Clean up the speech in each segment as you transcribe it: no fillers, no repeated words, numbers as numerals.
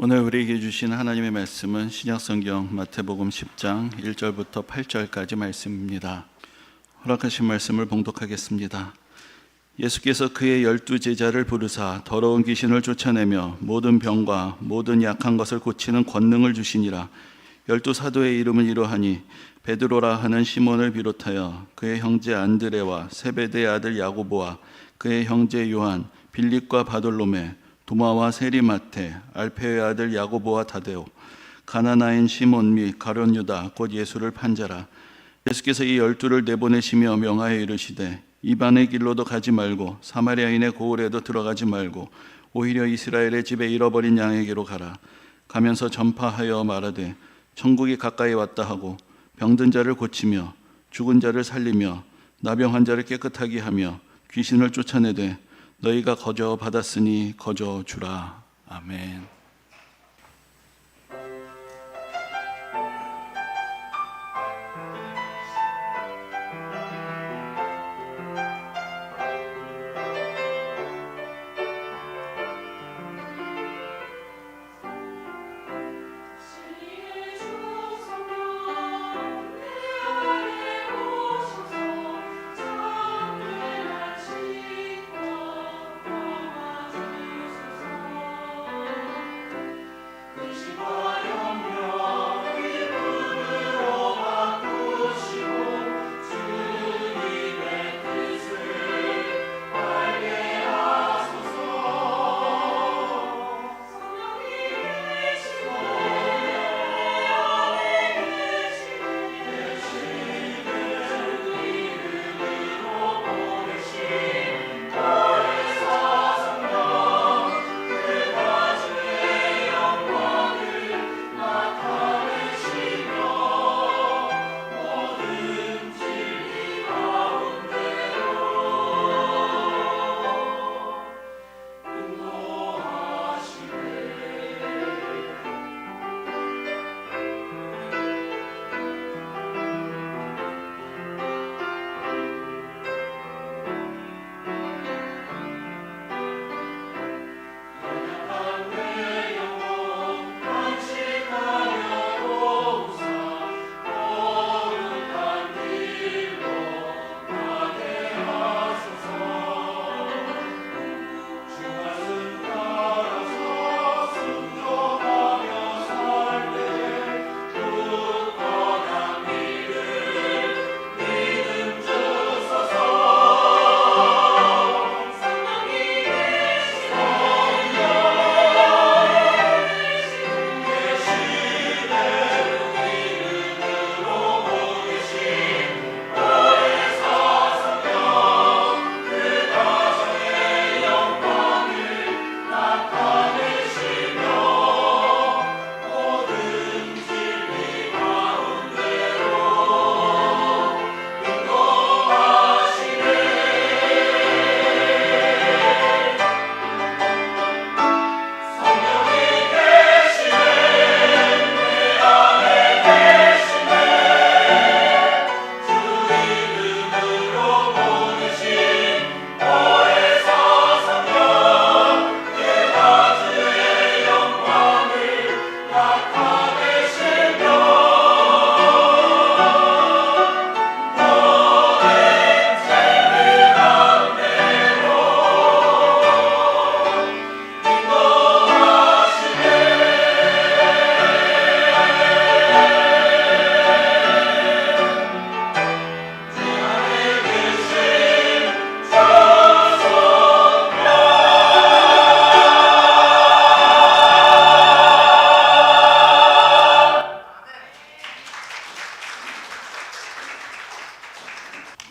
오늘 우리에게 주신 하나님의 말씀은 신약성경 마태복음 10장 1절부터 8절까지 말씀입니다. 허락하신 말씀을 봉독하겠습니다. 예수께서 그의 12제자를 부르사 더러운 귀신을 쫓아내며 모든 병과 모든 약한 것을 고치는 권능을 주시니라. 12사도의 이름은 이러하니 베드로라 하는 시몬을 비롯하여 그의 형제 안드레와 세베대의 아들 야고보와 그의 형제 요한, 빌립과 바돌로메, 도마와 세리마테, 알페의 아들 야고보와 다데오, 가나나인 시몬 및 가룟 유다 곧 예수를 판 자라. 예수께서 이 12를 내보내시며 명하여 이르시되 이방의 길로도 가지 말고 사마리아인의 고을에도 들어가지 말고 오히려 이스라엘의 집에 잃어버린 양에게로 가라. 가면서 전파하여 말하되 천국이 가까이 왔다 하고 병든 자를 고치며 죽은 자를 살리며 나병한 자를 깨끗하게 하며 귀신을 쫓아내되 너희가 거저 받았으니 거저 주라. 아멘.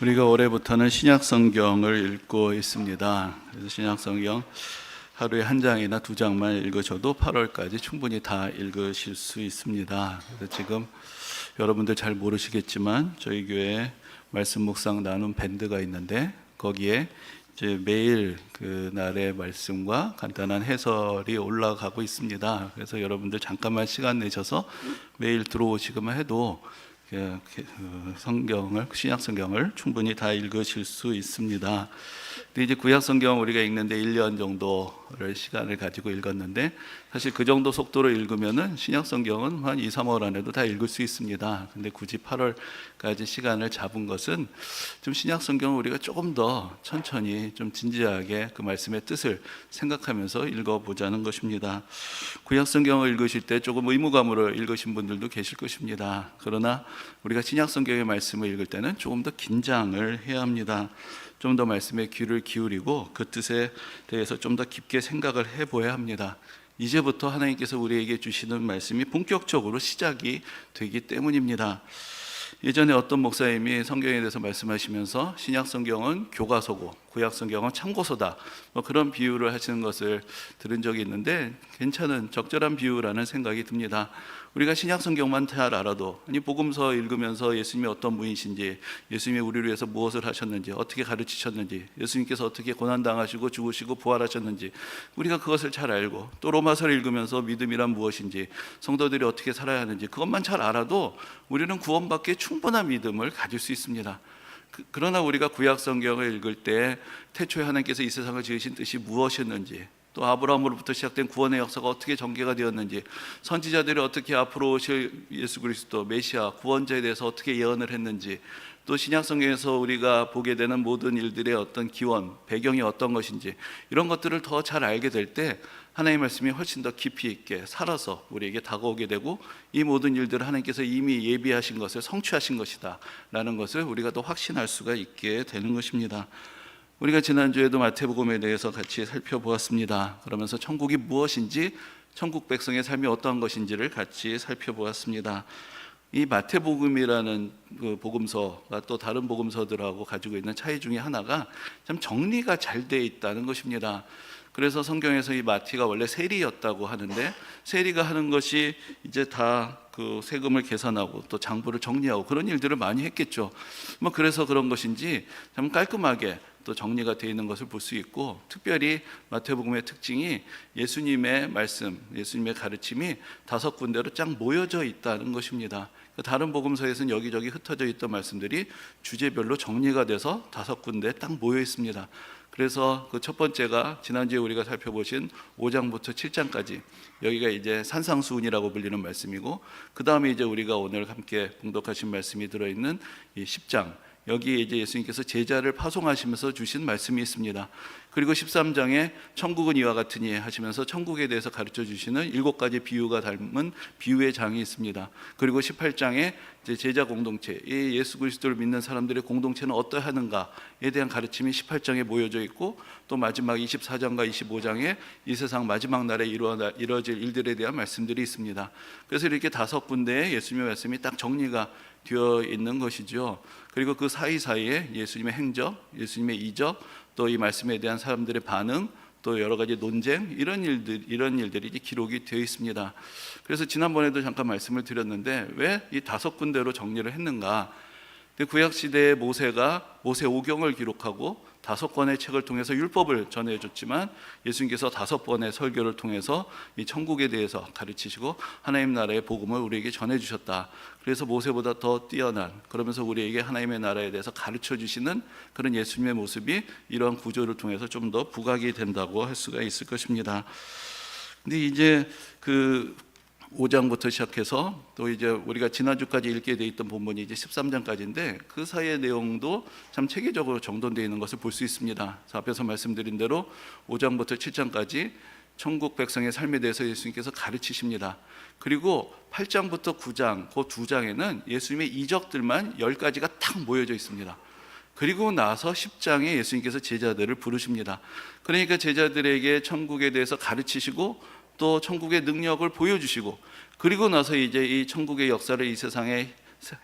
우리가 올해부터는 신약성경을 읽고 있습니다. 그래서 신약성경 하루에 한 장이나 두 장만 읽으셔도 8월까지 충분히 다 읽으실 수 있습니다. 그래서 지금 여러분들 잘 모르시겠지만 저희 교회에 말씀 묵상 나눔 밴드가 있는데 거기에 이제 매일 그 날의 말씀과 간단한 해설이 올라가고 있습니다. 그래서 여러분들 잠깐만 시간 내셔서 매일 들어오시기만 해도 성경을, 신약 성경을 충분히 다 읽으실 수 있습니다. 근데 이제 구약 성경 우리가 읽는데 1년 정도 정도를 시간을 가지고 읽었는데, 사실 그 정도 속도로 읽으면은 신약 성경은 한 2, 3월 안에도 다 읽을 수 있습니다. 근데 굳이 8월까지 시간을 잡은 것은 좀 신약 성경을 우리가 조금 더 천천히 좀 진지하게 그 말씀의 뜻을 생각하면서 읽어보자는 것입니다. 구약 성경을 읽으실 때 조금 의무감으로 읽으신 분들도 계실 것입니다. 그러나 우리가 신약 성경의 말씀을 읽을 때는 조금 더 긴장을 해야 합니다. 좀 더 말씀에 귀를 기울이고 그 뜻에 대해서 좀 더 깊게 생각을 해보아야 합니다. 이제부터 하나님께서 우리에게 주시는 말씀이 본격적으로 시작이 되기 때문입니다. 예전에 어떤 목사님이 성경에 대해서 말씀하시면서 신약 성경은 교과서고 구약 성경은 참고서다, 그런 비유를 하시는 것을 들은 적이 있는데 괜찮은 적절한 비유라는 생각이 듭니다. 우리가 신약 성경만 잘 알아도, 아니 복음서 읽으면서 예수님이 어떤 분이신지, 예수님이 우리를 위해서 무엇을 하셨는지, 어떻게 가르치셨는지, 예수님께서 어떻게 고난당하시고 죽으시고 부활하셨는지 우리가 그것을 잘 알고, 또 로마서를 읽으면서 믿음이란 무엇인지, 성도들이 어떻게 살아야 하는지 그것만 잘 알아도 우리는 구원받기에 충분한 믿음을 가질 수 있습니다. 그러나 우리가 구약 성경을 읽을 때 태초에 하나님께서 이 세상을 지으신 뜻이 무엇이었는지, 또 아브라함으로부터 시작된 구원의 역사가 어떻게 전개가 되었는지, 선지자들이 어떻게 앞으로 오실 예수 그리스도 메시아 구원자에 대해서 어떻게 예언을 했는지, 또 신약 성경에서 우리가 보게 되는 모든 일들의 어떤 기원, 배경이 어떤 것인지, 이런 것들을 더 잘 알게 될 때 하나님의 말씀이 훨씬 더 깊이 있게 살아서 우리에게 다가오게 되고, 이 모든 일들을 하나님께서 이미 예비하신 것을 성취하신 것이다 라는 것을 우리가 더 확신할 수가 있게 되는 것입니다. 우리가 지난주에도 마태복음에 대해서 같이 살펴보았습니다. 그러면서 천국이 무엇인지, 천국 백성의 삶이 어떠한 것인지를 같이 살펴보았습니다. 이 마태복음이라는 그 복음서가 또 다른 복음서들하고 가지고 있는 차이 중에 하나가 참 정리가 잘 돼 있다는 것입니다. 그래서 성경에서 이 마티가 원래 세리였다고 하는데, 세리가 하는 것이 이제 다 그 세금을 계산하고 또 장부를 정리하고 그런 일들을 많이 했겠죠. 그래서 그런 것인지 참 깔끔하게 또 정리가 되어 있는 것을 볼 수 있고, 특별히 마태복음의 특징이 예수님의 말씀, 예수님의 가르침이 5군데로 쫙 모여져 있다는 것입니다. 다른 복음서에서는 여기저기 흩어져 있던 말씀들이 주제별로 정리가 돼서 5군데에 딱 모여 있습니다. 그래서 그 첫 번째가 지난주에 우리가 살펴보신 5장부터 7장까지, 여기가 이제 산상수훈이라고 불리는 말씀이고, 그 다음에 이제 우리가 오늘 함께 봉독하신 말씀이 들어있는 이 10장, 여기에 이제 예수님께서 제자를 파송하시면서 주신 말씀이 있습니다. 그리고 13장에 천국은 이와 같으니 하시면서 천국에 대해서 가르쳐 주시는 7가지 비유가 닮은 비유의 장이 있습니다. 그리고 18장에 이제 제자 공동체, 이 예수 그리스도를 믿는 사람들의 공동체는 어떠하는가에 대한 가르침이 18장에 모여져 있고, 또 마지막 24장과 25장에 이 세상 마지막 날에 이루어질 일들에 대한 말씀들이 있습니다. 그래서 이렇게 5군데에 예수님의 말씀이 딱 정리가 되어 있는 것이죠. 그리고 그 사이사이에 예수님의 행적, 예수님의 이적, 또 이 말씀에 대한 사람들의 반응, 또 여러 가지 논쟁, 이런 일들이 기록이 되어 있습니다. 그래서 지난번에도 잠깐 말씀을 드렸는데, 왜 이 5군데로 정리를 했는가? 구약 시대에 모세가 모세 오경을 기록하고 5권의 책을 통해서 율법을 전해줬지만, 예수님께서 5번의 설교를 통해서 이 천국에 대해서 가르치시고 하나님 나라의 복음을 우리에게 전해주셨다. 그래서 모세보다 더 뛰어난, 그러면서 우리에게 하나님의 나라에 대해서 가르쳐 주시는 그런 예수님의 모습이 이러한 구조를 통해서 좀 더 부각이 된다고 할 수가 있을 것입니다. 근데 이제 그 5장부터 시작해서 또 이제 우리가 지난주까지 읽게 돼 있던 본문이 이제 13장까지인데, 그 사이의 내용도 참 체계적으로 정돈되어 있는 것을 볼 수 있습니다. 앞에서 말씀드린 대로 5장부터 7장까지 천국 백성의 삶에 대해서 예수님께서 가르치십니다. 그리고 8장부터 9장, 그 2장에는 예수님의 이적들만 10가지가 딱 모여져 있습니다. 그리고 나서 10장에 예수님께서 제자들을 부르십니다. 그러니까 제자들에게 천국에 대해서 가르치시고 또 천국의 능력을 보여주시고, 그리고 나서 이제 이 천국의 역사를 이 세상에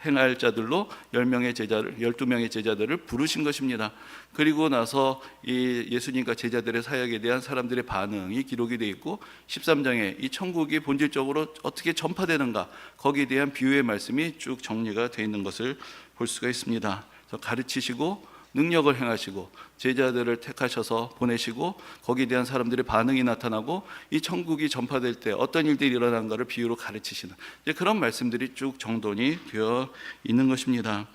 행할 자들로 12명의 제자들을 부르신 것입니다. 그리고 나서 이 예수님과 제자들의 사역에 대한 사람들의 반응이 기록이 되어 있고, 13장에 이 천국이 본질적으로 어떻게 전파되는가, 거기에 대한 비유의 말씀이 쭉 정리가 되어 있는 것을 볼 수가 있습니다. 그래서 가르치시고 능력을 행하시고 제자들을 택하셔서 보내시고, 거기에 대한 사람들의 반응이 나타나고, 이 천국이 전파될 때 어떤 일들이 일어난가를 비유로 가르치시는 이제 그런 말씀들이 쭉 정돈이 되어 있는 것입니다.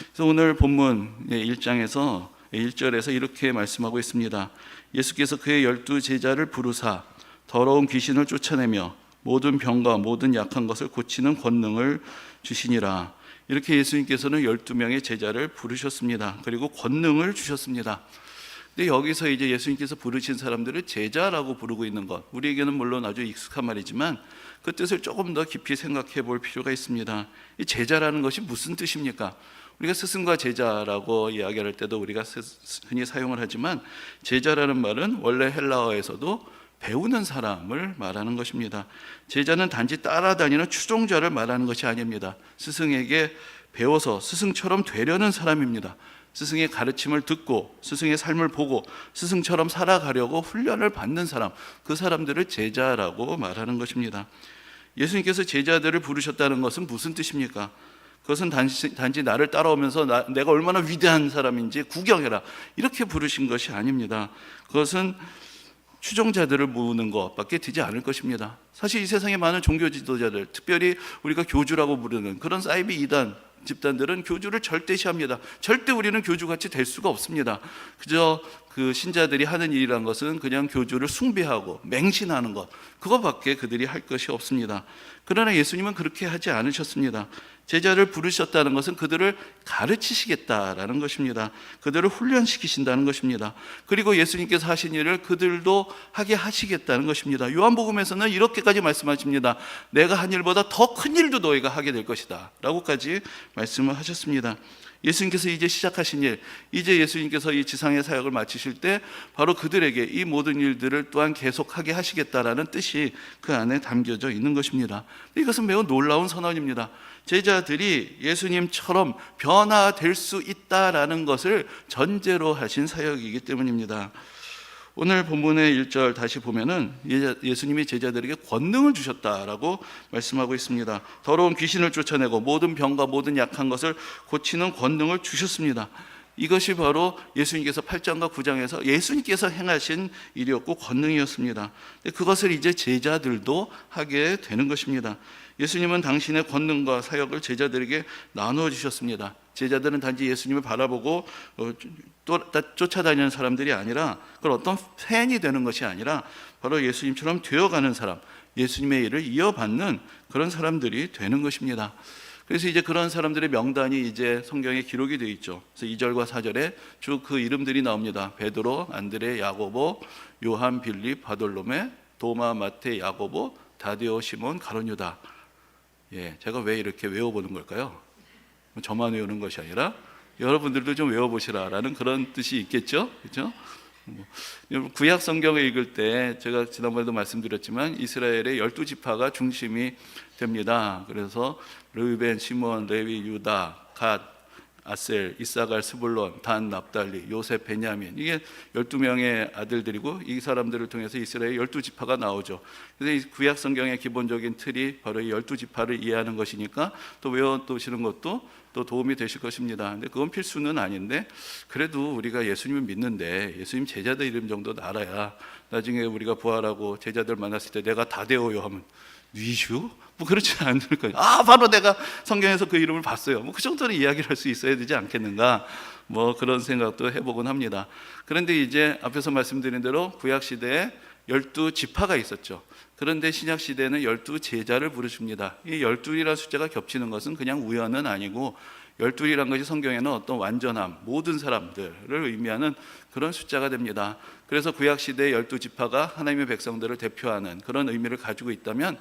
그래서 오늘 본문 1장에서 1절에서 이렇게 말씀하고 있습니다. 예수께서 그의 12제자를 부르사 더러운 귀신을 쫓아내며 모든 병과 모든 약한 것을 고치는 권능을 주시니라. 이렇게 예수님께서는 12명의 제자를 부르셨습니다. 그리고 권능을 주셨습니다. 근데 여기서 이제 예수님께서 부르신 사람들을 제자라고 부르고 있는 것, 우리에게는 물론 아주 익숙한 말이지만 그 뜻을 조금 더 깊이 생각해 볼 필요가 있습니다. 이 제자라는 것이 무슨 뜻입니까? 우리가 스승과 제자라고 이야기할 때도 우리가 흔히 사용을 하지만, 제자라는 말은 원래 헬라어에서도 배우는 사람을 말하는 것입니다. 제자는 단지 따라다니는 추종자를 말하는 것이 아닙니다. 스승에게 배워서 스승처럼 되려는 사람입니다. 스승의 가르침을 듣고 스승의 삶을 보고 스승처럼 살아가려고 훈련을 받는 사람, 그 사람들을 제자라고 말하는 것입니다. 예수님께서 제자들을 부르셨다는 것은 무슨 뜻입니까? 그것은 단지 나를 따라오면서 내가 얼마나 위대한 사람인지 구경해라, 이렇게 부르신 것이 아닙니다. 그것은 추종자들을 모으는 것밖에 되지 않을 것입니다. 사실 이 세상에 많은 종교 지도자들, 특별히 우리가 교주라고 부르는 그런 사이비 이단 집단들은 교주를 절대시합니다. 절대 우리는 교주같이 될 수가 없습니다. 그저 그 신자들이 하는 일이란 것은 그냥 교주를 숭배하고 맹신하는 것, 그것밖에 그들이 할 것이 없습니다. 그러나 예수님은 그렇게 하지 않으셨습니다. 제자를 부르셨다는 것은 그들을 가르치시겠다라는 것입니다. 그들을 훈련시키신다는 것입니다. 그리고 예수님께서 하신 일을 그들도 하게 하시겠다는 것입니다. 요한복음에서는 이렇게까지 말씀하십니다. 내가 한 일보다 더 큰 일도 너희가 하게 될 것이다 라고까지 말씀을 하셨습니다. 예수님께서 이제 시작하신 일, 이제 예수님께서 이 지상의 사역을 마치실 때 바로 그들에게 이 모든 일들을 또한 계속하게 하시겠다라는 뜻이 그 안에 담겨져 있는 것입니다. 이것은 매우 놀라운 선언입니다. 제자들이 예수님처럼 변화될 수 있다라는 것을 전제로 하신 사역이기 때문입니다. 오늘 본문의 1절 다시 보면은 예수님이 제자들에게 권능을 주셨다라고 말씀하고 있습니다. 더러운 귀신을 쫓아내고 모든 병과 모든 약한 것을 고치는 권능을 주셨습니다. 이것이 바로 예수님께서 8장과 9장에서 예수님께서 행하신 일이었고 권능이었습니다. 그것을 이제 제자들도 하게 되는 것입니다. 예수님은 당신의 권능과 사역을 제자들에게 나누어 주셨습니다. 제자들은 단지 예수님을 바라보고 쫓아다니는 사람들이 아니라, 그걸 어떤 팬이 되는 것이 아니라 바로 예수님처럼 되어가는 사람, 예수님의 일을 이어받는 그런 사람들이 되는 것입니다. 그래서 이제 그런 사람들의 명단이 이제 성경에 기록이 되어 있죠. 그래서 2절과 4절에 쭉 그 이름들이 나옵니다. 베드로, 안드레, 야고보, 요한, 빌립, 바돌로메, 도마, 마테, 야고보, 다데오, 시몬, 가룟 유다. 제가 왜 이렇게 외워보는 걸까요? 저만 외우는 것이 아니라 여러분들도 좀 외워보시라라는 그런 뜻이 있겠죠, 그렇죠? 구약 성경을 읽을 때 제가 지난번에도 말씀드렸지만 이스라엘의 12지파가 중심이 됩니다. 그래서 르우벤, 시몬, 레위, 유다, 갓, 아셀, 이사갈, 스불론, 단, 납달리, 요셉, 베냐민, 이게 12명의 아들들이고 이 사람들을 통해서 이스라엘 12지파가 나오죠. 그래서 이 구약 성경의 기본적인 틀이 바로 이 12지파를 이해하는 것이니까 또 외워두시는 것도 또 도움이 되실 것입니다. 근데 그건 필수는 아닌데, 그래도 우리가 예수님을 믿는데 예수님 제자들 이름 정도는 알아야 나중에 우리가 부활하고 제자들 만났을 때 내가 다데오요 하면 위슈? 뭐 그렇지 않을 거예요. 바로 내가 성경에서 그 이름을 봤어요. 뭐 그 정도는 이야기를 할 수 있어야 되지 않겠는가? 뭐 그런 생각도 해보곤 합니다. 그런데 이제 앞에서 말씀드린 대로 구약 시대에 12지파가 있었죠. 그런데 신약 시대에는 12제자를 부르십니다. 이 12이라는 숫자가 겹치는 것은 그냥 우연은 아니고 12이라는 것이 성경에는 어떤 완전함, 모든 사람들을 의미하는 그런 숫자가 됩니다. 그래서 구약 시대의 12지파가 하나님의 백성들을 대표하는 그런 의미를 가지고 있다면,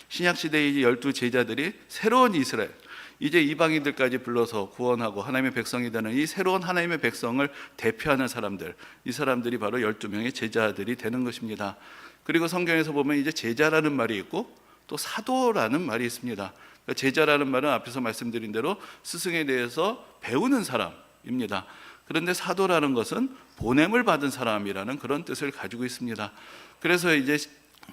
신약 시대의 12제자들이 새로운 이스라엘, 이제 이방인들까지 불러서 구원하고 하나님의 백성이 되는 이 새로운 하나님의 백성을 대표하는 사람들, 이 사람들이 바로 12명의 제자들이 되는 것입니다. 그리고 성경에서 보면 이제 제자라는 말이 있고 또 사도라는 말이 있습니다. 그러니까 제자라는 말은 앞에서 말씀드린 대로 스승에 대해서 배우는 사람입니다. 그런데 사도라는 것은 보냄을 받은 사람이라는 그런 뜻을 가지고 있습니다. 그래서 이제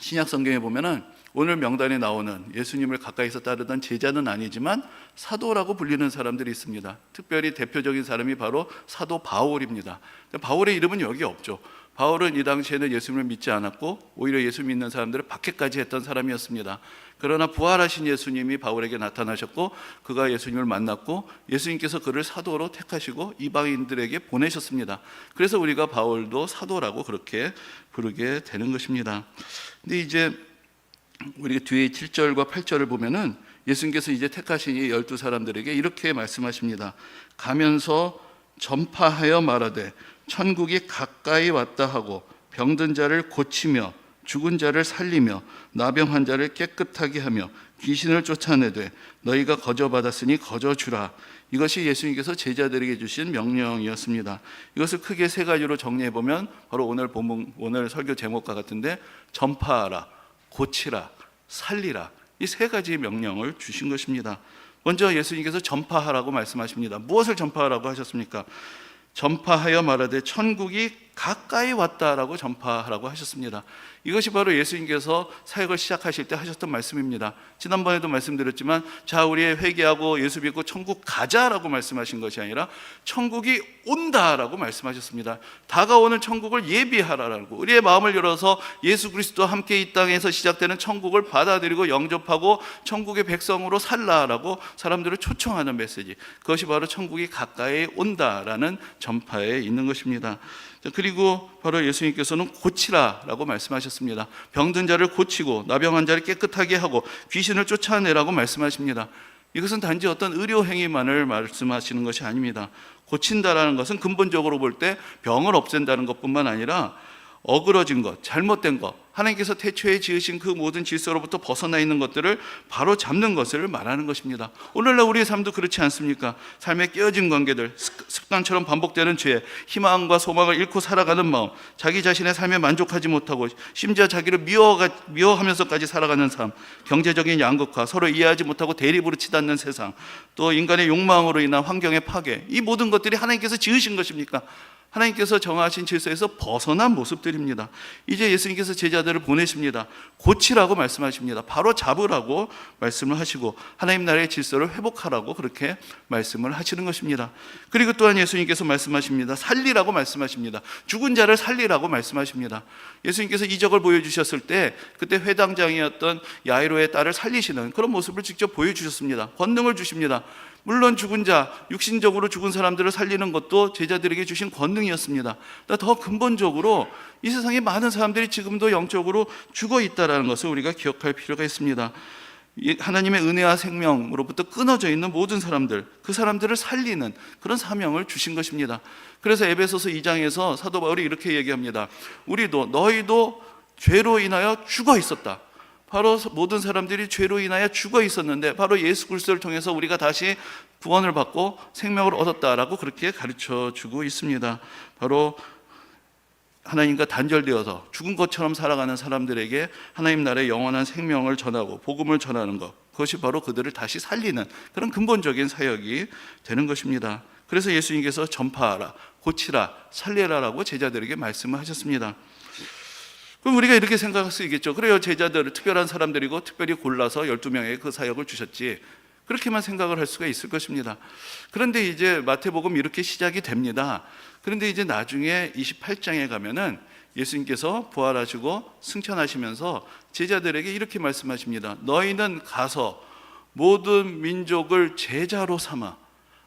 신약 성경에 보면은 오늘 명단에 나오는 예수님을 가까이서 따르던 제자는 아니지만 사도라고 불리는 사람들이 있습니다. 특별히 대표적인 사람이 바로 사도 바울입니다. 바울의 이름은 여기 없죠. 바울은 이 당시에는 예수님을 믿지 않았고 오히려 예수 믿는 사람들을 박해까지 했던 사람이었습니다. 그러나 부활하신 예수님이 바울에게 나타나셨고 그가 예수님을 만났고 예수님께서 그를 사도로 택하시고 이방인들에게 보내셨습니다. 그래서 우리가 바울도 사도라고 그렇게 부르게 되는 것입니다. 근데 이제 우리가 뒤에 7절과 8절을 보면은 예수님께서 이제 택하신 이 12사람들에게 이렇게 말씀하십니다. 가면서 전파하여 말하되 천국이 가까이 왔다 하고 병든 자를 고치며 죽은 자를 살리며 나병한 자를 깨끗하게 하며 귀신을 쫓아내되 너희가 거저받았으니 거저주라. 이것이 예수님께서 제자들에게 주신 명령이었습니다. 이것을 크게 세 가지로 정리해보면 바로 오늘 설교 제목과 같은데 전파하라, 고치라, 살리라, 이 세 가지 명령을 주신 것입니다. 먼저 예수님께서 전파하라고 말씀하십니다. 무엇을 전파하라고 하셨습니까? 전파하여 말하되 천국이 가까이 왔다라고 전파하라고 하셨습니다. 이것이 바로 예수님께서 사역을 시작하실 때 하셨던 말씀입니다. 지난번에도 말씀드렸지만 자 우리 회개하고 예수 믿고 천국 가자라고 말씀하신 것이 아니라 천국이 온다라고 말씀하셨습니다. 다가오는 천국을 예비하라라고, 우리의 마음을 열어서 예수 그리스도와 함께 이 땅에서 시작되는 천국을 받아들이고 영접하고 천국의 백성으로 살라라고 사람들을 초청하는 메시지, 그것이 바로 천국이 가까이 온다라는 전파에 있는 것입니다. 그리고 바로 예수님께서는 고치라라고 말씀하셨습니다. 병든 자를 고치고 나병한 자를 깨끗하게 하고 귀신을 쫓아내라고 말씀하십니다. 이것은 단지 어떤 의료 행위만을 말씀하시는 것이 아닙니다. 고친다라는 것은 근본적으로 볼 때 병을 없앤다는 것뿐만 아니라 어그러진 것, 잘못된 것, 하나님께서 태초에 지으신 그 모든 질서로부터 벗어나 있는 것들을 바로 잡는 것을 말하는 것입니다. 오늘날 우리의 삶도 그렇지 않습니까? 삶에 깨어진 관계들, 습관처럼 반복되는 죄, 희망과 소망을 잃고 살아가는 마음, 자기 자신의 삶에 만족하지 못하고 심지어 자기를 미워하면서까지 살아가는 삶, 경제적인 양극화, 서로 이해하지 못하고 대립으로 치닫는 세상, 또 인간의 욕망으로 인한 환경의 파괴, 이 모든 것들이 하나님께서 지으신 것입니까? 하나님께서 정하신 질서에서 벗어난 모습들입니다. 이제 예수님께서 제자들을 보내십니다. 고치라고 말씀하십니다. 바로 잡으라고 말씀을 하시고 하나님 나라의 질서를 회복하라고 그렇게 말씀을 하시는 것입니다. 그리고 또한 예수님께서 말씀하십니다. 살리라고 말씀하십니다. 죽은 자를 살리라고 말씀하십니다. 예수님께서 이적을 보여주셨을 때 그때 회당장이었던 야이로의 딸을 살리시는 그런 모습을 직접 보여주셨습니다. 권능을 주십니다. 물론 죽은 자, 육신적으로 죽은 사람들을 살리는 것도 제자들에게 주신 권능이었습니다. 더 근본적으로 이 세상에 많은 사람들이 지금도 영적으로 죽어 있다는 것을 우리가 기억할 필요가 있습니다. 하나님의 은혜와 생명으로부터 끊어져 있는 모든 사람들, 그 사람들을 살리는 그런 사명을 주신 것입니다. 그래서 에베소서 2장에서 사도 바울이 이렇게 얘기합니다. 너희도 죄로 인하여 죽어 있었다. 바로 모든 사람들이 죄로 인하여 죽어 있었는데 바로 예수 그리스도를 통해서 우리가 다시 구원을 받고 생명을 얻었다라고 그렇게 가르쳐 주고 있습니다. 바로 하나님과 단절되어서 죽은 것처럼 살아가는 사람들에게 하나님 나라의 영원한 생명을 전하고 복음을 전하는 것, 그것이 바로 그들을 다시 살리는 그런 근본적인 사역이 되는 것입니다. 그래서 예수님께서 전파하라, 고치라, 살리라라고 제자들에게 말씀을 하셨습니다. 그럼 우리가 이렇게 생각할 수 있겠죠. 그래요, 제자들을 특별한 사람들이고 특별히 골라서 12명의 그 사역을 주셨지, 그렇게만 생각을 할 수가 있을 것입니다. 그런데 이제 마태복음 이렇게 시작이 됩니다. 그런데 이제 나중에 28장에 가면은 예수님께서 부활하시고 승천하시면서 제자들에게 이렇게 말씀하십니다. 너희는 가서 모든 민족을 제자로 삼아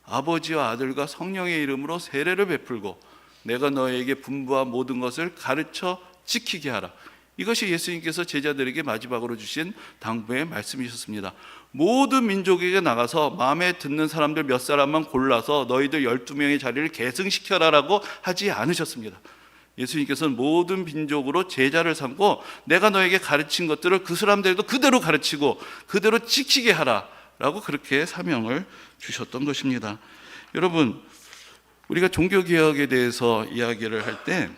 아버지와 아들과 성령의 이름으로 세례를 베풀고 내가 너희에게 분부한 모든 것을 가르쳐 지키게 하라. 이것이 예수님께서 제자들에게 마지막으로 주신 당부의 말씀이셨습니다. 모든 민족에게 나가서 마음에 듣는 사람들 몇 사람만 골라서 너희들 12명의 자리를 계승시켜라라고 하지 않으셨습니다. 예수님께서는 모든 민족으로 제자를 삼고 내가 너에게 가르친 것들을 그 사람들도 그대로 가르치고 그대로 지키게 하라라고 그렇게 사명을 주셨던 것입니다. 여러분, 우리가 종교개혁에 대해서 이야기를 할 때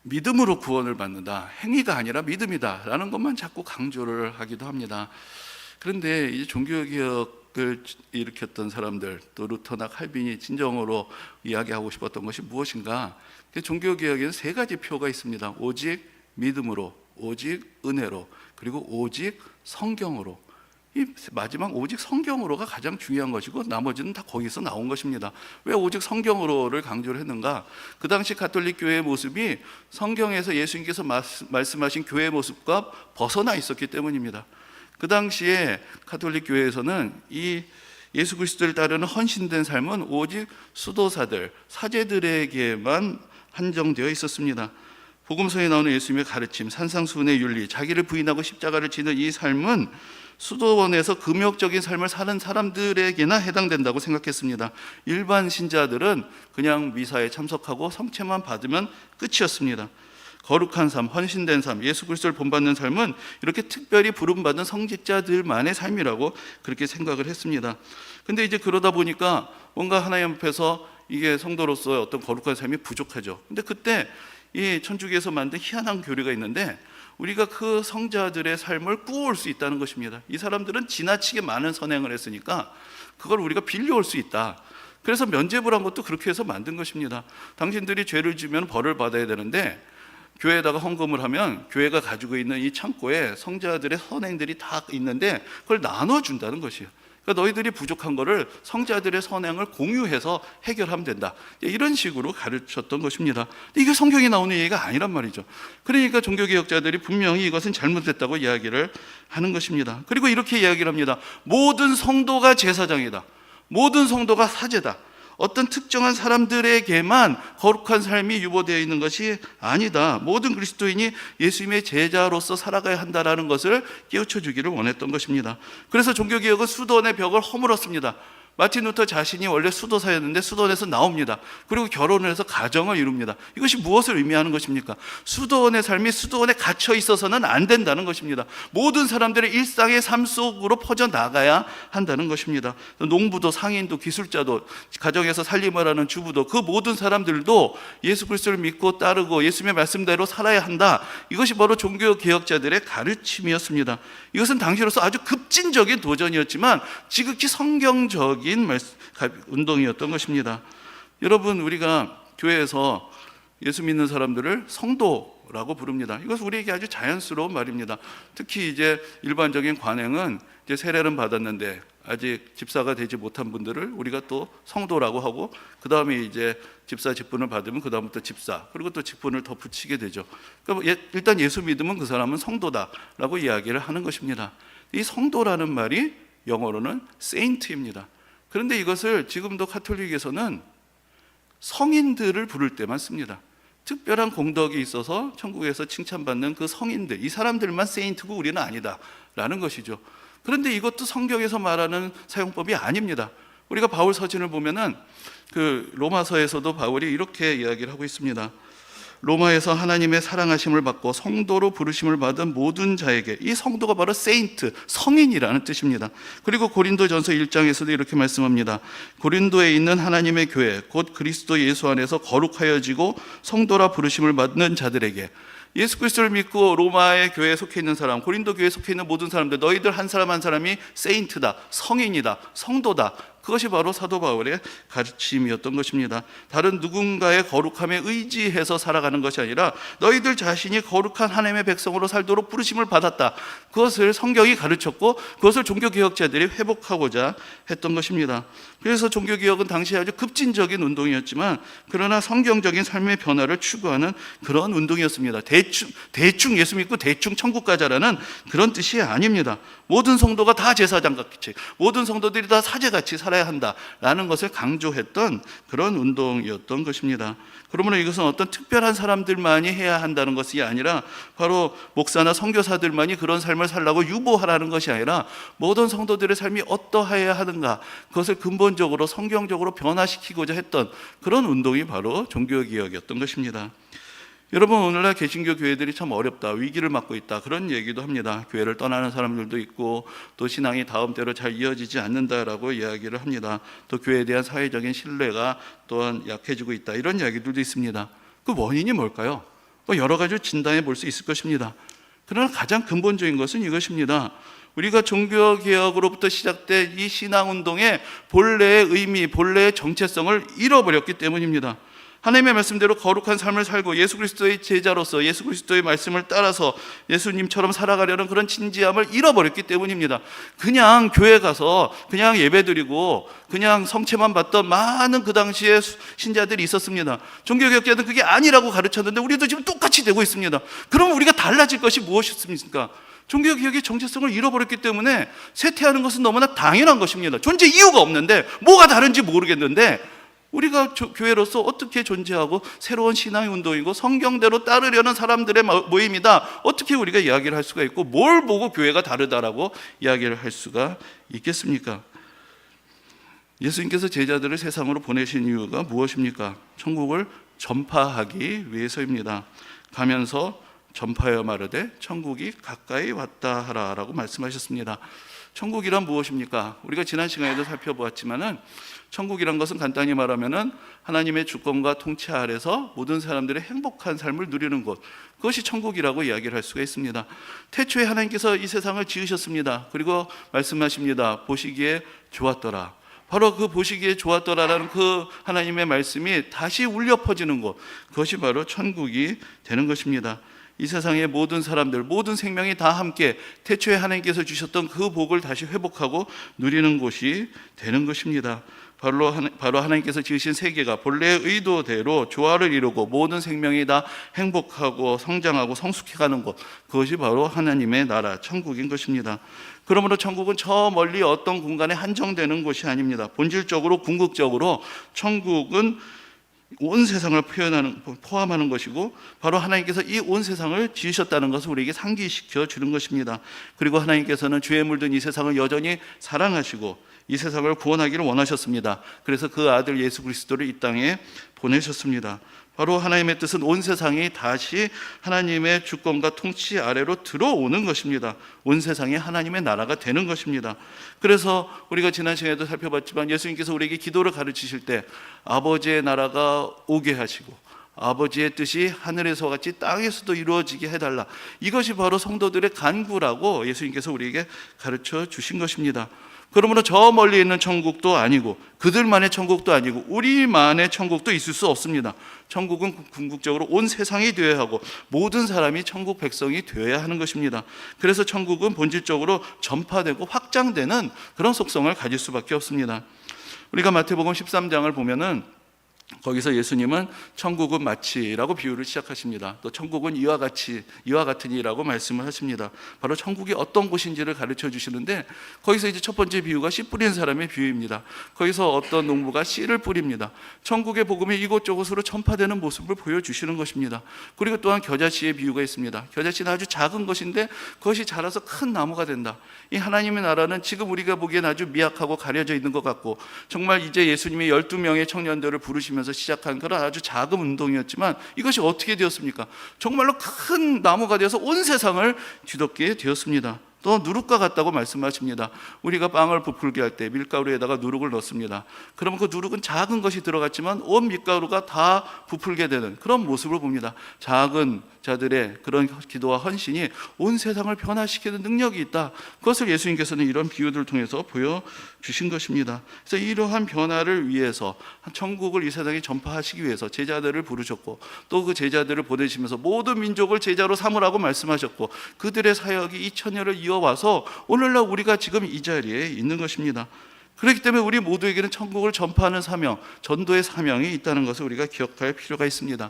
믿음으로 구원을 받는다, 행위가 아니라 믿음이다 라는 것만 자꾸 강조를 하기도 합니다. 그런데 이제 종교개혁을 일으켰던 사람들, 또 루터나 칼빈이 진정으로 이야기하고 싶었던 것이 무엇인가? 종교개혁에는 세 가지 표가 있습니다. 오직 믿음으로, 오직 은혜로, 그리고 오직 성경으로. 이 마지막 오직 성경으로가 가장 중요한 것이고 나머지는 다 거기서 나온 것입니다. 왜 오직 성경으로를 강조를 했는가? 그 당시 가톨릭 교회의 모습이 성경에서 예수님께서 말씀하신 교회의 모습과 벗어나 있었기 때문입니다. 그 당시에 가톨릭 교회에서는 이 예수 그리스도를 따르는 헌신된 삶은 오직 수도사들, 사제들에게만 한정되어 있었습니다. 복음서에 나오는 예수님의 가르침, 산상수훈의 윤리, 자기를 부인하고 십자가를 지는 이 삶은 수도원에서 금욕적인 삶을 사는 사람들에게나 해당된다고 생각했습니다. 일반 신자들은 그냥 미사에 참석하고 성체만 받으면 끝이었습니다. 거룩한 삶, 헌신된 삶, 예수 그리스도를 본받는 삶은 이렇게 특별히 부름받은 성직자들만의 삶이라고 그렇게 생각을 했습니다. 근데 이제 그러다 보니까 뭔가 하나님 앞에서 이게 성도로서의 어떤 거룩한 삶이 부족하죠. 근데 그때 이 천주교에서 만든 희한한 교리가 있는데 우리가 그 성자들의 삶을 꾸어올 수 있다는 것입니다. 이 사람들은 지나치게 많은 선행을 했으니까 그걸 우리가 빌려올 수 있다. 그래서 면죄부란 것도 그렇게 해서 만든 것입니다. 당신들이 죄를 지으면 벌을 받아야 되는데 교회에다가 헌금을 하면 교회가 가지고 있는 이 창고에 성자들의 선행들이 다 있는데 그걸 나눠준다는 것이에요. 그러니까 너희들이 부족한 거를 성자들의 선행을 공유해서 해결하면 된다. 이런 식으로 가르쳤던 것입니다. 이게 성경에 나오는 얘기가 아니란 말이죠. 그러니까 종교개혁자들이 분명히 이것은 잘못됐다고 이야기를 하는 것입니다. 그리고 이렇게 이야기를 합니다. 모든 성도가 제사장이다. 모든 성도가 사제다. 어떤 특정한 사람들에게만 거룩한 삶이 유보되어 있는 것이 아니다. 모든 그리스도인이 예수님의 제자로서 살아가야 한다는 것을 깨우쳐 주기를 원했던 것입니다. 그래서 종교개혁은 수도원의 벽을 허물었습니다. 마틴 루터 자신이 원래 수도사였는데 수도원에서 나옵니다. 그리고 결혼을 해서 가정을 이룹니다. 이것이 무엇을 의미하는 것입니까? 수도원의 삶이 수도원에 갇혀 있어서는 안 된다는 것입니다. 모든 사람들의 일상의 삶 속으로 퍼져나가야 한다는 것입니다. 농부도 상인도 기술자도 가정에서 살림을 하는 주부도 그 모든 사람들도 예수 그리스도를 믿고 따르고 예수님의 말씀대로 살아야 한다. 이것이 바로 종교개혁자들의 가르침이었습니다. 이것은 당시로서 아주 급진적인 도전이었지만 지극히 성경적인 운동이었던 것입니다. 여러분, 우리가 교회에서 예수 믿는 사람들을 성도라고 부릅니다. 이것은 우리에게 아주 자연스러운 말입니다. 특히 이제 일반적인 관행은 이제 세례는 받았는데 아직 집사가 되지 못한 분들을 우리가 또 성도라고 하고 그 다음에 이제 집사 직분을 받으면 그 다음부터 집사 그리고 또 직분을 더 붙이게 되죠. 그러니까 일단 예수 믿으면 그 사람은 성도다라고 이야기를 하는 것입니다. 이 성도라는 말이 영어로는 세인트입니다. 그런데 이것을 지금도 가톨릭에서는 성인들을 부를 때만 씁니다. 특별한 공덕이 있어서 천국에서 칭찬받는 그 성인들, 이 사람들만 세인트고 우리는 아니다 라는 것이죠. 그런데 이것도 성경에서 말하는 사용법이 아닙니다. 우리가 바울 서신을 보면은 그 로마서에서도 바울이 이렇게 이야기를 하고 있습니다. 로마에서 하나님의 사랑하심을 받고 성도로 부르심을 받은 모든 자에게, 이 성도가 바로 세인트, 성인이라는 뜻입니다. 그리고 고린도전서 1장에서도 이렇게 말씀합니다. 고린도에 있는 하나님의 교회 곧 그리스도 예수 안에서 거룩하여지고 성도라 부르심을 받는 자들에게, 예수 그리스도를 믿고 로마의 교회에 속해 있는 사람, 고린도 교회에 속해 있는 모든 사람들, 너희들 한 사람 한 사람이 세인트다, 성인이다, 성도다. 그것이 바로 사도 바울의 가르침이었던 것입니다. 다른 누군가의 거룩함에 의지해서 살아가는 것이 아니라 너희들 자신이 거룩한 하나님의 백성으로 살도록 부르심을 받았다. 그것을 성경이 가르쳤고 그것을 종교개혁자들이 회복하고자 했던 것입니다. 그래서 종교개혁은 당시에 아주 급진적인 운동이었지만 그러나 성경적인 삶의 변화를 추구하는 그런 운동이었습니다. 대충 예수 믿고 대충 천국 가자라는 그런 뜻이 아닙니다. 모든 성도가 다 제사장같이, 모든 성도들이 다 사제같이 살아야 한다라는 것을 강조했던 그런 운동이었던 것입니다. 그러므로 이것은 어떤 특별한 사람들만이 해야 한다는 것이 아니라 바로 목사나 선교사들만이 그런 삶을 살라고 유보하라는 것이 아니라 모든 성도들의 삶이 어떠해야 하는가, 그것을 근본적으로 성경적으로 변화시키고자 했던 그런 운동이 바로 종교개혁이었던 것입니다. 여러분, 오늘날 개신교 교회들이 참 어렵다, 위기를 맞고 있다, 그런 얘기도 합니다. 교회를 떠나는 사람들도 있고 또 신앙이 다음대로 잘 이어지지 않는다라고 이야기를 합니다. 또 교회에 대한 사회적인 신뢰가 또한 약해지고 있다, 이런 이야기들도 있습니다. 그 원인이 뭘까요? 여러 가지 진단해 볼 수 있을 것입니다. 그러나 가장 근본적인 것은 이것입니다. 우리가 종교개혁으로부터 시작된 이 신앙운동의 본래의 의미, 본래의 정체성을 잃어버렸기 때문입니다. 하나님의 말씀대로 거룩한 삶을 살고 예수 그리스도의 제자로서 예수 그리스도의 말씀을 따라서 예수님처럼 살아가려는 그런 진지함을 잃어버렸기 때문입니다. 그냥 교회 가서 그냥 예배드리고 그냥 성체만 받던 많은 그 당시에 신자들이 있었습니다. 종교개혁자들은 그게 아니라고 가르쳤는데 우리도 지금 똑같이 되고 있습니다. 그럼 우리가 달라질 것이 무엇이었습니까? 종교개혁의 정체성을 잃어버렸기 때문에 쇠퇴하는 것은 너무나 당연한 것입니다. 존재 이유가 없는데 뭐가 다른지 모르겠는데 우리가 교회로서 어떻게 존재하고 새로운 신앙의 운동이고 성경대로 따르려는 사람들의 모임이다, 어떻게 우리가 이야기를 할 수가 있고 뭘 보고 교회가 다르다라고 이야기를 할 수가 있겠습니까? 예수님께서 제자들을 세상으로 보내신 이유가 무엇입니까? 천국을 전파하기 위해서입니다. 가면서 전파하여 마르되 천국이 가까이 왔다 하라라고 말씀하셨습니다. 천국이란 무엇입니까? 우리가 지난 시간에도 살펴보았지만은 천국이란 것은 간단히 말하면은 하나님의 주권과 통치 아래서 모든 사람들의 행복한 삶을 누리는 곳, 그것이 천국이라고 이야기를 할 수가 있습니다. 태초에 하나님께서 이 세상을 지으셨습니다. 그리고 말씀하십니다. 보시기에 좋았더라. 바로 그 보시기에 좋았더라라는 그 하나님의 말씀이 다시 울려 퍼지는 곳, 그것이 바로 천국이 되는 것입니다. 이 세상의 모든 사람들, 모든 생명이 다 함께 태초에 하나님께서 주셨던 그 복을 다시 회복하고 누리는 곳이 되는 것입니다. 바로 하나님께서 지으신 세계가 본래의 의도대로 조화를 이루고 모든 생명이 다 행복하고 성장하고 성숙해가는 곳, 그것이 바로 하나님의 나라 천국인 것입니다. 그러므로 천국은 저 멀리 어떤 공간에 한정되는 곳이 아닙니다. 본질적으로 궁극적으로 천국은 온 세상을 포함하는 것이고 바로 하나님께서 이 온 세상을 지으셨다는 것을 우리에게 상기시켜 주는 것입니다. 그리고 하나님께서는 죄에 물든 이 세상을 여전히 사랑하시고 이 세상을 구원하기를 원하셨습니다. 그래서 그 아들 예수 그리스도를 이 땅에 보내셨습니다. 바로 하나님의 뜻은 온 세상이 다시 하나님의 주권과 통치 아래로 들어오는 것입니다. 온 세상이 하나님의 나라가 되는 것입니다. 그래서 우리가 지난 시간에도 살펴봤지만 예수님께서 우리에게 기도를 가르치실 때 아버지의 나라가 오게 하시고 아버지의 뜻이 하늘에서 같이 땅에서도 이루어지게 해달라, 이것이 바로 성도들의 간구라고 예수님께서 우리에게 가르쳐 주신 것입니다. 그러므로 저 멀리 있는 천국도 아니고 그들만의 천국도 아니고 우리만의 천국도 있을 수 없습니다. 천국은 궁극적으로 온 세상이 되어야 하고 모든 사람이 천국 백성이 되어야 하는 것입니다. 그래서 천국은 본질적으로 전파되고 확장되는 그런 속성을 가질 수밖에 없습니다. 우리가 마태복음 13장을 보면은 거기서 예수님은 천국은 마치라고 비유를 시작하십니다. 또 천국은 이와 같으니라고 말씀을 하십니다. 바로 천국이 어떤 곳인지를 가르쳐 주시는데 거기서 이제 첫 번째 비유가 씨 뿌리는 사람의 비유입니다. 거기서 어떤 농부가 씨를 뿌립니다. 천국의 복음이 이곳저곳으로 전파되는 모습을 보여주시는 것입니다. 그리고 또한 겨자씨의 비유가 있습니다. 겨자씨는 아주 작은 것인데 그것이 자라서 큰 나무가 된다. 이 하나님의 나라는 지금 우리가 보기엔 아주 미약하고 가려져 있는 것 같고 정말 이제 예수님이 12명의 청년들을 부르시면서 시작한 그런 아주 작은 운동이었지만 이것이 어떻게 되었습니까? 정말로 큰 나무가 되어서 온 세상을 뒤덮게 되었습니다. 또 누룩과 같다고 말씀하십니다. 우리가 빵을 부풀게 할 때 밀가루에다가 누룩을 넣습니다. 그러면 그 누룩은 작은 것이 들어갔지만 온 밀가루가 다 부풀게 되는 그런 모습을 봅니다. 작은 자들의 그런 기도와 헌신이 온 세상을 변화시키는 능력이 있다. 그것을 예수님께서는 이런 비유들을 통해서 보여주신 것입니다. 그래서 이러한 변화를 위해서 천국을 이 세상에 전파하시기 위해서 제자들을 부르셨고 또 그 제자들을 보내시면서 모든 민족을 제자로 삼으라고 말씀하셨고 그들의 사역이 2000년을 이어와서 오늘날 우리가 지금 이 자리에 있는 것입니다. 그렇기 때문에 우리 모두에게는 천국을 전파하는 사명, 전도의 사명이 있다는 것을 우리가 기억할 필요가 있습니다.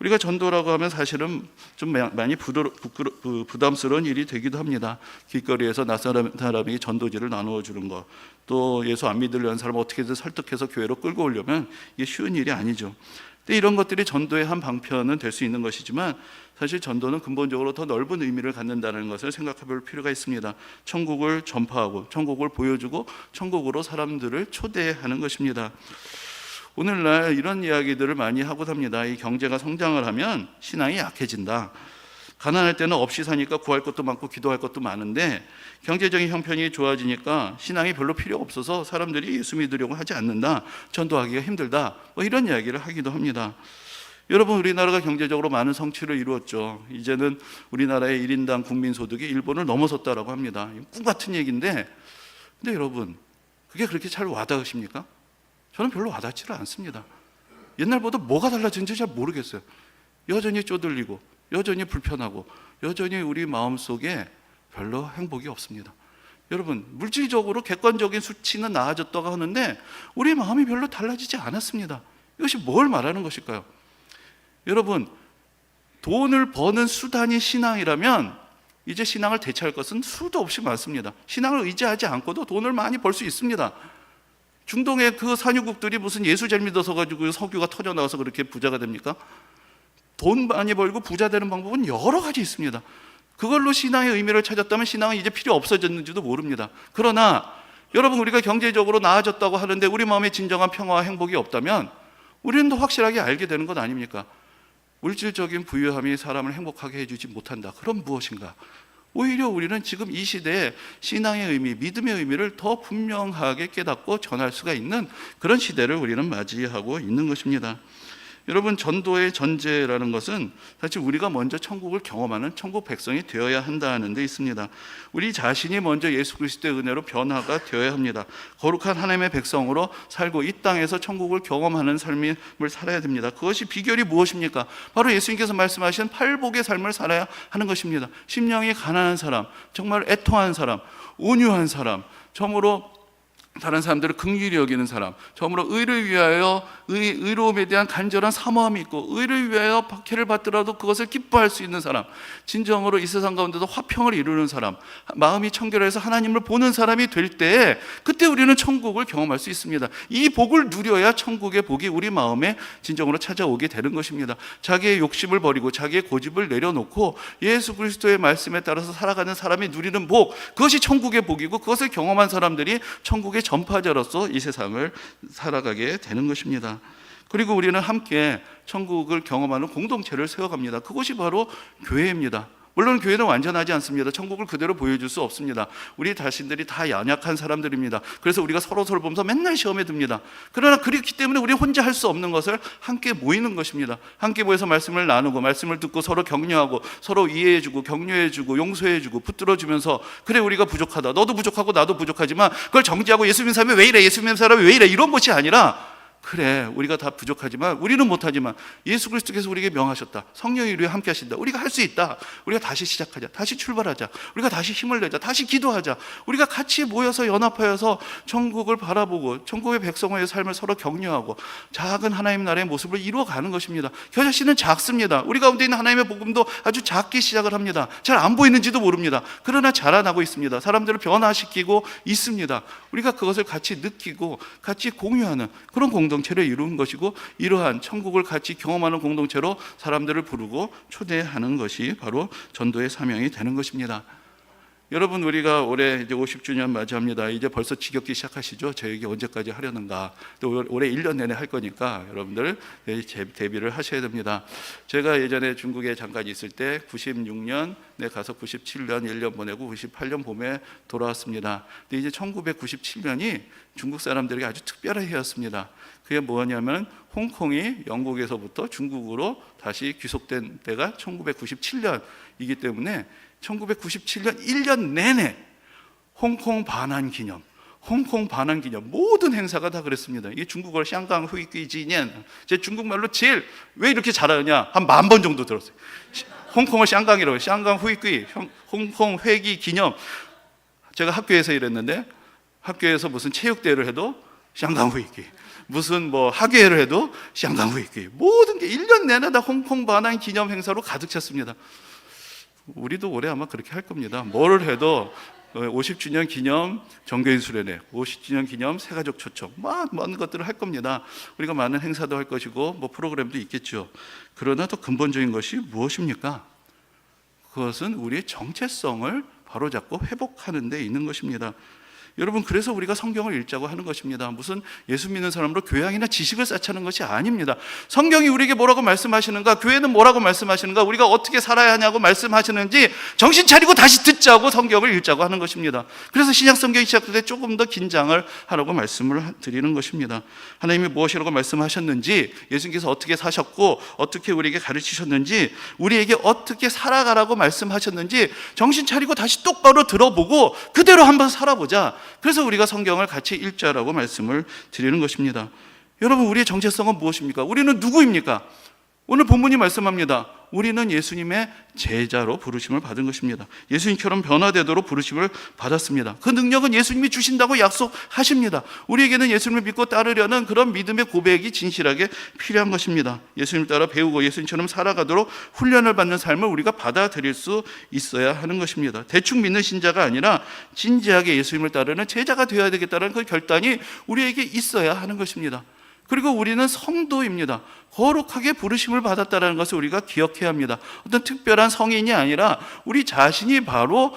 우리가 전도라고 하면 사실은 좀 많이 부담스러운 일이 되기도 합니다. 길거리에서 낯선 사람에게 전도지를 나누어 주는 것, 또 예수 안 믿으려는 사람을 어떻게든 설득해서 교회로 끌고 오려면 이게 쉬운 일이 아니죠. 근데 이런 것들이 전도의 한 방편은 될 수 있는 것이지만 사실 전도는 근본적으로 더 넓은 의미를 갖는다는 것을 생각해 볼 필요가 있습니다. 천국을 전파하고 천국을 보여주고 천국으로 사람들을 초대하는 것입니다. 오늘날 이런 이야기들을 많이 하고 삽니다. 이 경제가 성장을 하면 신앙이 약해진다. 가난할 때는 없이 사니까 구할 것도 많고 기도할 것도 많은데 경제적인 형편이 좋아지니까 신앙이 별로 필요 없어서 사람들이 예수 믿으려고 하지 않는다. 전도하기가 힘들다. 뭐 이런 이야기를 하기도 합니다. 여러분, 우리나라가 경제적으로 많은 성취를 이루었죠. 이제는 우리나라의 1인당 국민소득이 일본을 넘어섰다라고 합니다. 꿈 같은 얘기인데 근데 여러분, 그게 그렇게 잘 와닿으십니까? 저는 별로 와닿지를 않습니다. 옛날보다 뭐가 달라진지 잘 모르겠어요. 여전히 쪼들리고 여전히 불편하고 여전히 우리 마음속에 별로 행복이 없습니다. 여러분, 물질적으로 객관적인 수치는 나아졌다고 하는데 우리 마음이 별로 달라지지 않았습니다. 이것이 뭘 말하는 것일까요? 여러분, 돈을 버는 수단이 신앙이라면 이제 신앙을 대체할 것은 수도 없이 많습니다. 신앙을 의지하지 않고도 돈을 많이 벌 수 있습니다. 중동의 그 산유국들이 무슨 예수 잘 믿어서 가지고 석유가 터져 나와서 그렇게 부자가 됩니까? 돈 많이 벌고 부자 되는 방법은 여러 가지 있습니다. 그걸로 신앙의 의미를 찾았다면 신앙은 이제 필요 없어졌는지도 모릅니다. 그러나 여러분, 우리가 경제적으로 나아졌다고 하는데 우리 마음에 진정한 평화와 행복이 없다면 우리는 더 확실하게 알게 되는 것 아닙니까? 물질적인 부유함이 사람을 행복하게 해주지 못한다. 그럼 무엇인가? 오히려 우리는 지금 이 시대에 신앙의 의미, 믿음의 의미를 더 분명하게 깨닫고 전할 수가 있는 그런 시대를 우리는 맞이하고 있는 것입니다. 여러분, 전도의 전제라는 것은 사실 우리가 먼저 천국을 경험하는 천국 백성이 되어야 한다는 데 있습니다. 우리 자신이 먼저 예수 그리스도의 은혜로 변화가 되어야 합니다. 거룩한 하나님의 백성으로 살고 이 땅에서 천국을 경험하는 삶을 살아야 됩니다. 그것이 비결이 무엇입니까? 바로 예수님께서 말씀하신 팔복의 삶을 살아야 하는 것입니다. 심령이 가난한 사람, 정말 애통한 사람, 온유한 사람, 처음으로 다른 사람들을 긍휼히 여기는 사람, 처음으로 의를 위하여 의로움에 대한 간절한 사모함이 있고 의를 위하여 박해를 받더라도 그것을 기뻐할 수 있는 사람, 진정으로 이 세상 가운데도 화평을 이루는 사람, 마음이 청결해서 하나님을 보는 사람이 될 때에 그때 우리는 천국을 경험할 수 있습니다. 이 복을 누려야 천국의 복이 우리 마음에 진정으로 찾아오게 되는 것입니다. 자기의 욕심을 버리고 자기의 고집을 내려놓고 예수 그리스도의 말씀에 따라서 살아가는 사람이 누리는 복, 그것이 천국의 복이고 그것을 경험한 사람들이 천국의 전파자로서 이 세상을 살아가게 되는 것입니다. 그리고 우리는 함께 천국을 경험하는 공동체를 세워갑니다. 그것이 바로 교회입니다. 물론 교회는 완전하지 않습니다. 천국을 그대로 보여줄 수 없습니다. 우리 자신들이 다 연약한 사람들입니다. 그래서 우리가 서로 보면서 맨날 시험에 듭니다. 그러나 그렇기 때문에 우리 혼자 할 수 없는 것을 함께 모이는 것입니다. 함께 모여서 말씀을 나누고 말씀을 듣고 서로 격려하고 서로 이해해주고 격려해주고 용서해주고 붙들어주면서, 그래 우리가 부족하다, 너도 부족하고 나도 부족하지만 그걸 정지하고 예수 믿는 사람이 왜 이래, 예수 믿는 사람이 왜 이래, 이런 것이 아니라, 그래 우리가 다 부족하지만 우리는 못하지만 예수 그리스도께서 우리에게 명하셨다, 성령이 우리와 함께 하신다, 우리가 할 수 있다, 우리가 다시 시작하자, 다시 출발하자, 우리가 다시 힘을 내자, 다시 기도하자, 우리가 같이 모여서 연합하여서 천국을 바라보고 천국의 백성의 삶을 서로 격려하고 작은 하나님 나라의 모습을 이루어가는 것입니다. 겨자씨는 작습니다. 우리 가운데 있는 하나님의 복음도 아주 작게 시작을 합니다. 잘 안 보이는지도 모릅니다. 그러나 자라나고 있습니다. 사람들을 변화시키고 있습니다. 우리가 그것을 같이 느끼고 같이 공유하는 그런 공동체를 이루는 것이고, 이러한 천국을 같이 경험하는 공동체로 사람들을 부르고 초대하는 것이 바로 전도의 사명이 되는 것입니다. 여러분, 우리가 올해 이제 50주년 맞이합니다. 이제 벌써 지겹기 시작하시죠? 저에게 언제까지 하려는가? 또 올해 1년 내내 할 거니까 여러분들 대비를 하셔야 됩니다. 제가 예전에 중국에 잠깐 있을 때 96년 가서 97년 1년 보내고 98년 봄에 돌아왔습니다. 근데 이제 1997년이 중국 사람들에게 아주 특별한 해였습니다. 그게 뭐냐면 홍콩이 영국에서부터 중국으로 다시 귀속된 때가 1997년이기 때문에 1997년 1년 내내 홍콩 반환 기념 모든 행사가 다 그랬습니다. 이게 중국어로 샹강 후이귀지년, 제 중국말로 제일 왜 이렇게 잘하느냐 한 10,000번 정도 들었어요. 홍콩을 샹강이라고 해요. 샹강 후이귀, 홍콩 회기 기념. 제가 학교에서 일했는데 학교에서 무슨 체육대회를 해도 샹강 후이귀, 무슨 뭐 학예회를 해도 샹강 후이귀, 모든 게 1년 내내 다 홍콩 반환 기념 행사로 가득 찼습니다. 우리도 올해 아마 그렇게 할 겁니다. 뭐를 해도 50주년 기념 정교인 수련회, 50주년 기념 새가족 초청, 많은 것들을 할 겁니다. 우리가 많은 행사도 할 것이고 뭐 프로그램도 있겠죠. 그러나 더 근본적인 것이 무엇입니까? 그것은 우리의 정체성을 바로잡고 회복하는 데 있는 것입니다. 여러분, 그래서 우리가 성경을 읽자고 하는 것입니다. 무슨 예수 믿는 사람으로 교양이나 지식을 쌓자는 것이 아닙니다. 성경이 우리에게 뭐라고 말씀하시는가, 교회는 뭐라고 말씀하시는가, 우리가 어떻게 살아야 하냐고 말씀하시는지 정신 차리고 다시 듣자고 성경을 읽자고 하는 것입니다. 그래서 신약 성경이 시작될 때 조금 더 긴장을 하라고 말씀을 드리는 것입니다. 하나님이 무엇이라고 말씀하셨는지, 예수님께서 어떻게 사셨고 어떻게 우리에게 가르치셨는지, 우리에게 어떻게 살아가라고 말씀하셨는지 정신 차리고 다시 똑바로 들어보고 그대로 한번 살아보자. 그래서 우리가 성경을 같이 읽자라고 말씀을 드리는 것입니다. 여러분, 우리의 정체성은 무엇입니까? 우리는 누구입니까? 오늘 본문이 말씀합니다. 우리는 예수님의 제자로 부르심을 받은 것입니다. 예수님처럼 변화되도록 부르심을 받았습니다. 그 능력은 예수님이 주신다고 약속하십니다. 우리에게는 예수님을 믿고 따르려는 그런 믿음의 고백이 진실하게 필요한 것입니다. 예수님 따라 배우고 예수님처럼 살아가도록 훈련을 받는 삶을 우리가 받아들일 수 있어야 하는 것입니다. 대충 믿는 신자가 아니라 진지하게 예수님을 따르는 제자가 되어야 되겠다는 그 결단이 우리에게 있어야 하는 것입니다. 그리고 우리는 성도입니다. 거룩하게 부르심을 받았다는 것을 우리가 기억해야 합니다. 어떤 특별한 성인이 아니라 우리 자신이 바로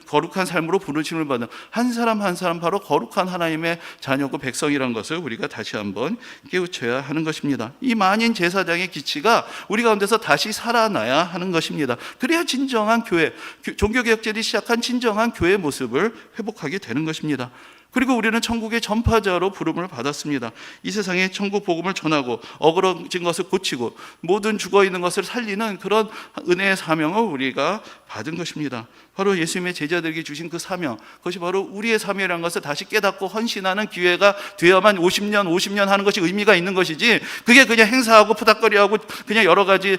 거룩한 삶으로 부르심을 받는 한 사람 한 사람 바로 거룩한 하나님의 자녀고 백성이라는 것을 우리가 다시 한번 깨우쳐야 하는 것입니다. 이 만인 제사장의 기치가 우리 가운데서 다시 살아나야 하는 것입니다. 그래야 진정한 교회, 종교개혁자들이 시작한 진정한 교회의 모습을 회복하게 되는 것입니다. 그리고 우리는 천국의 전파자로 부름을 받았습니다. 이 세상에 천국 복음을 전하고 어그러진 것을 고치고 모든 죽어있는 것을 살리는 그런 은혜의 사명을 우리가 받은 것입니다. 바로 예수님의 제자들에게 주신 그 사명, 그것이 바로 우리의 사명이라는 것을 다시 깨닫고 헌신하는 기회가 되어야만 50년 하는 것이 의미가 있는 것이지, 그게 그냥 행사하고 푸닥거리하고 그냥 여러 가지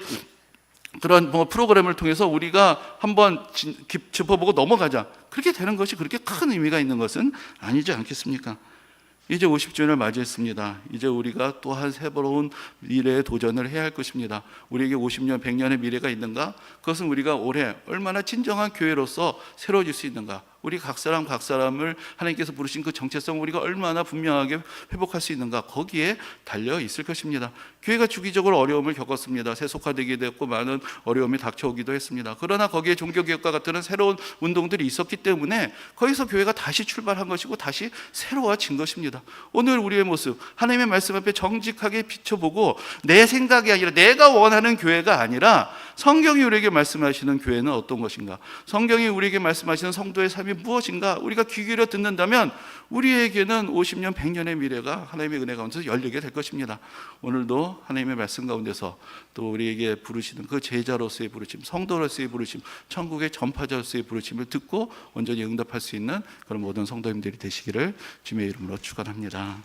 그런 프로그램을 통해서 우리가 한번 짚어보고 넘어가자, 그렇게 되는 것이 그렇게 큰 의미가 있는 것은 아니지 않겠습니까? 이제 50주년을 맞이했습니다. 이제 우리가 또한 새로운 미래의 도전을 해야 할 것입니다. 우리에게 50년, 100년의 미래가 있는가? 그것은 우리가 올해 얼마나 진정한 교회로서 새로워질 수 있는가? 우리 각 사람을 하나님께서 부르신 그 정체성을 우리가 얼마나 분명하게 회복할 수 있는가, 거기에 달려 있을 것입니다. 교회가 주기적으로 어려움을 겪었습니다. 세속화되기도 했고 많은 어려움이 닥쳐오기도 했습니다. 그러나 거기에 종교개혁과 같은 새로운 운동들이 있었기 때문에 거기서 교회가 다시 출발한 것이고 다시 새로워진 것입니다. 오늘 우리의 모습, 하나님의 말씀 앞에 정직하게 비춰보고 내 생각이 아니라 내가 원하는 교회가 아니라 성경이 우리에게 말씀하시는 교회는 어떤 것인가, 성경이 우리에게 말씀하시는 성도의 삶이 무엇인가 우리가 귀 기울여 듣는다면 우리에게는 50년, 100년의 미래가 하나님의 은혜 가운데서 열리게 될 것입니다. 오늘도 하나님의 말씀 가운데서 또 우리에게 부르시는 그 제자로서의 부르심, 성도로서의 부르심, 천국의 전파자로서의 부르심을 듣고 온전히 응답할 수 있는 그런 모든 성도님들이 되시기를 주님의 이름으로 축원합니다.